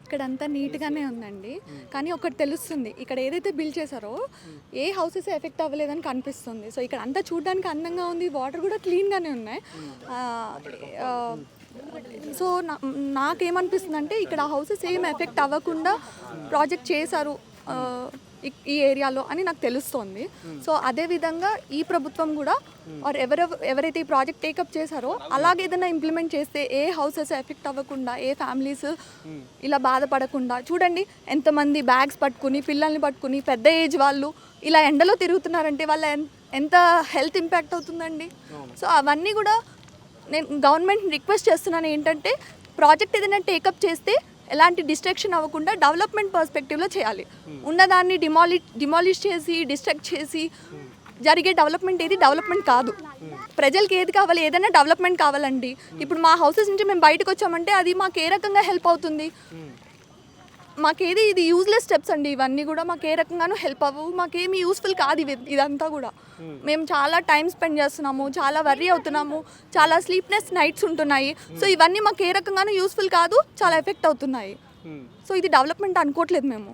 ఇక్కడంతా నీట్గానే ఉందండి. కానీ ఒకటి తెలుస్తుంది, ఇక్కడ ఏదైతే బిల్డ్ చేశారో ఏ హౌసెస్ ఎఫెక్ట్ అవ్వలేదని కనిపిస్తుంది. సో ఇక్కడ అంతా చూడడానికి అందంగా ఉంది, వాటర్ కూడా క్లీన్గానే ఉన్నాయి. సో నాకేమనిపిస్తుంది అంటే ఇక్కడ హౌసెస్ ఏం ఎఫెక్ట్ అవ్వకుండా ప్రాజెక్ట్ చేశారు ఈ ఏరియాలో అని నాకు తెలుస్తోంది. సో అదేవిధంగా ఈ ప్రభుత్వం కూడా ఎవరైతే ఈ ప్రాజెక్ట్ టేకప్ చేశారో అలాగే ఏదైనా ఇంప్లిమెంట్ చేస్తే ఏ హౌసెస్ ఎఫెక్ట్ అవ్వకుండా, ఏ ఫ్యామిలీస్ ఇలా బాధపడకుండా, చూడండి ఎంతమంది బ్యాగ్స్ పట్టుకుని, పిల్లల్ని పట్టుకుని, పెద్ద ఏజ్ వాళ్ళు ఇలా ఎండలో తిరుగుతున్నారంటే వాళ్ళ ఎంత హెల్త్ ఇంపాక్ట్ అవుతుందండి. సో అవన్నీ కూడా నేను గవర్నమెంట్ రిక్వెస్ట్ చేస్తున్నాను ఏంటంటే, ప్రాజెక్ట్ ఏదైనా టేకప్ చేస్తే ఎలాంటి డిస్ట్రక్షన్ అవ్వకుండా డెవలప్మెంట్ పర్స్పెక్టివ్లో చేయాలి. ఉన్నదాన్ని డిమాలిష్ చేసి, డిస్ట్రక్ట్ చేసి జరిగే డెవలప్మెంట్ ఏది డెవలప్మెంట్ కాదు. ప్రజలకి ఏది కావాలి, ఏదైనా డెవలప్మెంట్ కావాలండి. ఇప్పుడు మా హౌసెస్ నుంచి మేము బయటకు వచ్చామంటే అది మాకు ఏ రకంగా హెల్ప్ అవుతుంది? మాకేది ఇది యూజ్లెస్ స్టెప్స్ అండి. ఇవన్నీ కూడా మాకు ఏ రకంగానూ హెల్ప్ అవ్వవు, మాకేమీ యూస్ఫుల్ కాదు ఇదంతా కూడా. మేము చాలా టైం స్పెండ్ చేస్తున్నాము, చాలా వర్రీ అవుతున్నాము, చాలా స్లీప్నెస్ నైట్స్ ఉంటున్నాయి. సో ఇవన్నీ మాకు ఏ రకంగానూ యూస్ఫుల్ కాదు, చాలా ఎఫెక్ట్ అవుతున్నాయి. సో ఇది డెవలప్మెంట్ అనుకోవట్లేదు మేము.